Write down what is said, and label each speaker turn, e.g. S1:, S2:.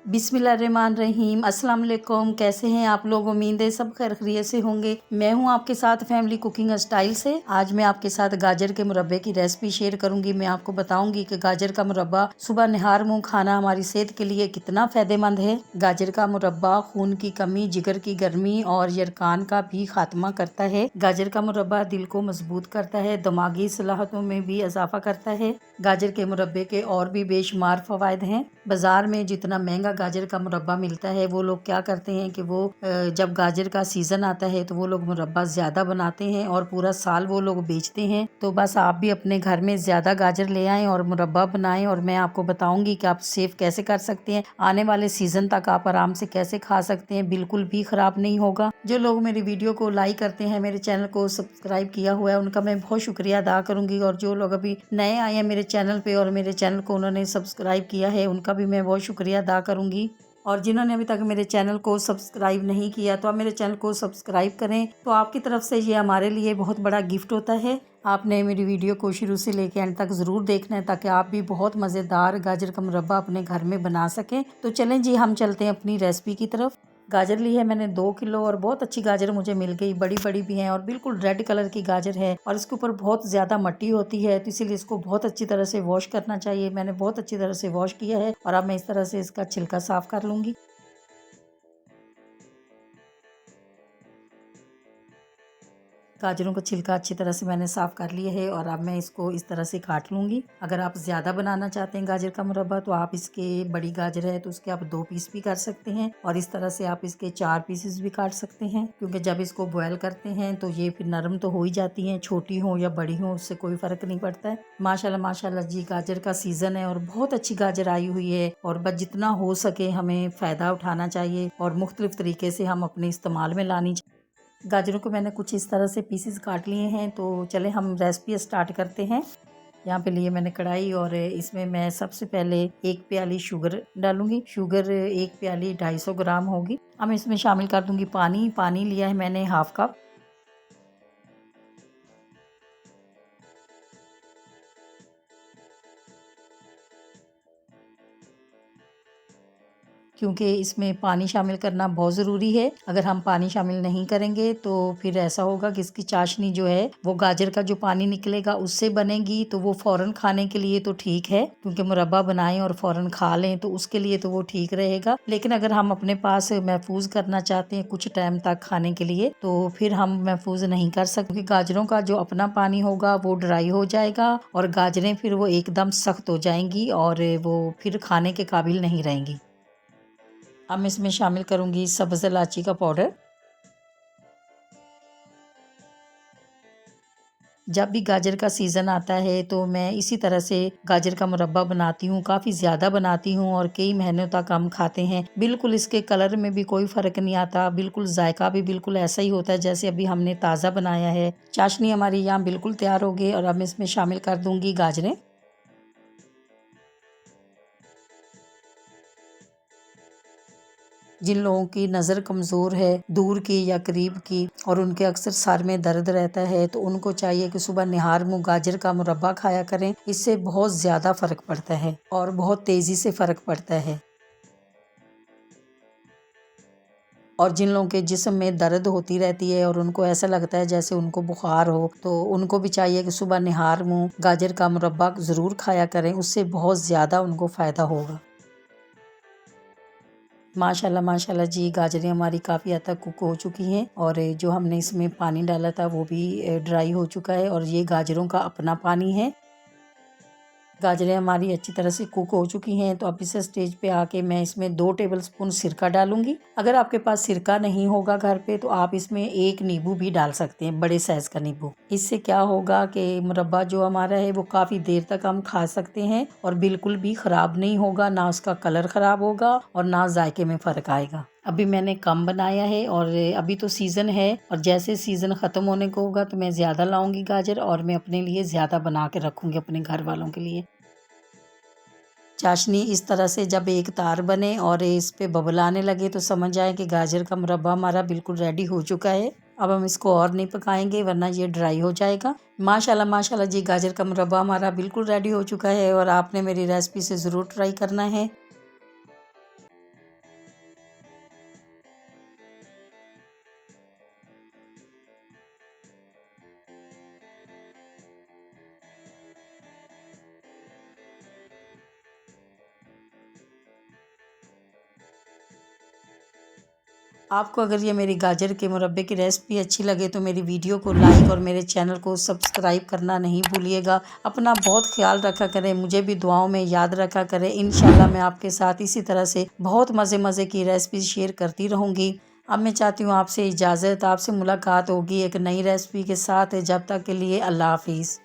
S1: बिस्मिल्लाहिर्रहमानिर्रहीम। अस्सलाम वालेकुम। कैसे हैं आप लोग? उम्मीद है सब खैर खैरियत से होंगे। मैं हूं आपके साथ फैमिली कुकिंग स्टाइल से। आज मैं आपके साथ गाजर के मुरब्बे की रेसिपी शेयर करूंगी। मैं आपको बताऊंगी कि गाजर का मुरब्बा सुबह निहार मुंह खाना हमारी सेहत के लिए कितना फ़ायदेमंद है। गाजर का मुरब्बा खून की कमी, जिगर की गर्मी और यरकान का भी खात्मा करता है। गाजर का मुरब्बा दिल को मजबूत करता है, दिमागी सलाहतों में भी इजाफा करता है। गाजर के मुरब्बे के और भी बेशुमार फ़वाइद हैं। बाज़ार में जितना महंगा गाजर का मुरब्बा मिलता है, वो लोग क्या करते हैं कि वो जब गाजर का सीज़न आता है तो वो लोग मुरब्बा ज़्यादा बनाते हैं और पूरा साल वो लोग बेचते हैं। तो बस आप भी अपने घर में ज़्यादा गाजर ले आएँ और मुरब्बा बनाएं, और मैं आपको बताऊंगी कि आप सेव कैसे कर सकते हैं। आने वाले सीज़न तक आप आराम से कैसे खा सकते हैं, बिल्कुल भी ख़राब नहीं होगा। जो लोग मेरी वीडियो को लाइक करते हैं, मेरे चैनल को सब्सक्राइब किया हुआ है, उनका मैं बहुत शुक्रिया अदा करूँगी। और जो लोग अभी नए आए हैं मेरे चैनल पर और मेरे चैनल को उन्होंने सब्सक्राइब किया है, उनका भी मैं बहुत शुक्रिया अदा करूँगी। और जिन्होंने अभी तक मेरे चैनल को सब्सक्राइब नहीं किया तो आप मेरे चैनल को सब्सक्राइब करें, तो आपकी तरफ से ये हमारे लिए बहुत बड़ा गिफ्ट होता है। आपने मेरी वीडियो को शुरू से लेकर एंड तक ज़रूर देखना है, ताकि आप भी बहुत मज़ेदार गाजर का मुरब्बा अपने घर में बना सकें। तो चलें जी, हम चलते हैं अपनी रेसिपी की तरफ। गाजर ली है मैंने 2 किलो, और बहुत अच्छी गाजर मुझे मिल गई, बड़ी बड़ी भी हैं और बिल्कुल रेड कलर की गाजर है, और इसके ऊपर बहुत ज़्यादा मट्टी होती है, तो इसीलिए इसको बहुत अच्छी तरह से वॉश करना चाहिए। मैंने बहुत अच्छी तरह से वॉश किया है और अब मैं इस तरह से इसका छिलका साफ़ कर लूँगी। गाजरों का छिलका अच्छी तरह से मैंने साफ़ कर लिया है और अब मैं इसको इस तरह से काट लूँगी। अगर आप ज़्यादा बनाना चाहते हैं गाजर का मुरब्बा, तो आप इसके, बड़ी गाजर है तो उसके आप 2 पीस भी कर सकते हैं, और इस तरह से आप इसके 4 पीसेस भी काट सकते हैं, क्योंकि जब इसको बॉयल करते हैं तो ये फिर नरम तो हो ही जाती हैं, छोटी हो या बड़ी हो उससे कोई फ़र्क नहीं पड़ता है। माशाल्लाह माशाल्लाह जी, गाजर का सीज़न है और बहुत अच्छी गाजर आई हुई है, और बस जितना हो सके हमें फ़ायदा उठाना चाहिए और मुख्तलिफ़ तरीके से हम अपने इस्तेमाल में लानी चाहिए। गाजरों को मैंने कुछ इस तरह से पीसेस काट लिए हैं, तो चले हम रेसिपी स्टार्ट करते हैं। यहाँ पे लिए मैंने कढ़ाई, और इसमें मैं सबसे पहले 1 प्याली शुगर डालूंगी। शुगर 1 प्याली 250 ग्राम होगी। अब इसमें शामिल कर दूंगी पानी। पानी लिया है मैंने हाफ कप। क्योंकि इसमें पानी शामिल करना बहुत ज़रूरी है। अगर हम पानी शामिल नहीं करेंगे तो फिर ऐसा होगा कि इसकी चाशनी जो है वो गाजर का जो पानी निकलेगा उससे बनेगी, तो वो फ़ौरन खाने के लिए तो ठीक है, क्योंकि मुरब्बा बनाएं और फ़ौरन खा लें तो उसके लिए तो वो ठीक रहेगा। लेकिन अगर हम अपने पास महफूज करना चाहते हैं कुछ टाइम तक खाने के लिए, तो फिर हम महफूज नहीं कर सकते, क्योंकि गाजरों का जो अपना पानी होगा वो ड्राई हो जाएगा और गाजरें फिर वो एकदम सख्त हो जाएंगी और वो फिर खाने के काबिल नहीं रहेंगी। अब मैं इसमें शामिल करूंगी सब्ज़ इलायची का पाउडर। जब भी गाजर का सीज़न आता है तो मैं इसी तरह से गाजर का मुरब्बा बनाती हूँ, काफ़ी ज़्यादा बनाती हूँ और कई महीनों तक हम खाते हैं। बिल्कुल इसके कलर में भी कोई फ़र्क नहीं आता, बिल्कुल जायका भी बिल्कुल ऐसा ही होता है जैसे अभी हमने ताज़ा बनाया है। चाशनी हमारी यहाँ बिल्कुल तैयार हो गई, और अब मैं इसमें शामिल कर दूँगी गाजरें। जिन लोगों की नज़र कमज़ोर है, दूर की या करीब की, और उनके अक्सर सर में दर्द रहता है, तो उनको चाहिए कि सुबह निहार मुँह गाजर का मुरब्बा खाया करें। इससे बहुत ज़्यादा फ़र्क पड़ता है और बहुत तेज़ी से फ़र्क पड़ता है। और जिन लोगों के जिस्म में दर्द होती रहती है और उनको ऐसा लगता है जैसे उनको बुखार हो, तो उनको भी चाहिए कि सुबह निहार मुँह गाजर का मुरब्बा ज़रूर खाया करें, उससे बहुत ज़्यादा उनको फ़ायदा होगा। माशाल्लाह माशाल्लाह जी, गाजरें हमारी काफ़ी हद तक कुक हो चुकी हैं, और जो हमने इसमें पानी डाला था वो भी ड्राई हो चुका है, और ये गाजरों का अपना पानी है। गाजरें हमारी अच्छी तरह से कुक हो चुकी हैं, तो अब इस स्टेज पे आके मैं इसमें 2 टेबलस्पून सिरका डालूंगी। अगर आपके पास सिरका नहीं होगा घर पे, तो आप इसमें 1 नींबू भी डाल सकते हैं, बड़े साइज़ का नींबू। इससे क्या होगा कि मुरब्बा जो हमारा है वो काफ़ी देर तक हम खा सकते हैं और बिल्कुल भी ख़राब नहीं होगा, ना उसका कलर ख़राब होगा और ना जायके में फ़र्क आएगा। अभी मैंने कम बनाया है, और अभी तो सीज़न है, और जैसे सीज़न ख़त्म होने को होगा तो मैं ज़्यादा लाऊंगी गाजर, और मैं अपने लिए ज़्यादा बना के रखूँगी अपने घर वालों के लिए। चाशनी इस तरह से जब एक तार बने और इस पे बबल आने लगे तो समझ जाए कि गाजर का मुरब्बा हमारा बिल्कुल रेडी हो चुका है। अब हम इसको और नहीं पकाएंगे वरना ये ड्राई हो जाएगा। माशाल्लाह माशाल्लाह जी, गाजर का मुरब्बा हमारा बिल्कुल रेडी हो चुका है और आपने मेरी रेसिपी से ज़रूर ट्राई करना है। आपको अगर ये मेरी गाजर के मुरब्बे की रेसिपी अच्छी लगे तो मेरी वीडियो को लाइक और मेरे चैनल को सब्सक्राइब करना नहीं भूलिएगा। अपना बहुत ख्याल रखा करें, मुझे भी दुआओं में याद रखा करें। इंशाल्लाह मैं आपके साथ इसी तरह से बहुत मज़े मज़े की रेसिपी शेयर करती रहूँगी। अब मैं चाहती हूँ आपसे इजाज़त, आपसे मुलाकात होगी एक नई रेसिपी के साथ। जब तक के लिए अल्लाह हाफिज़।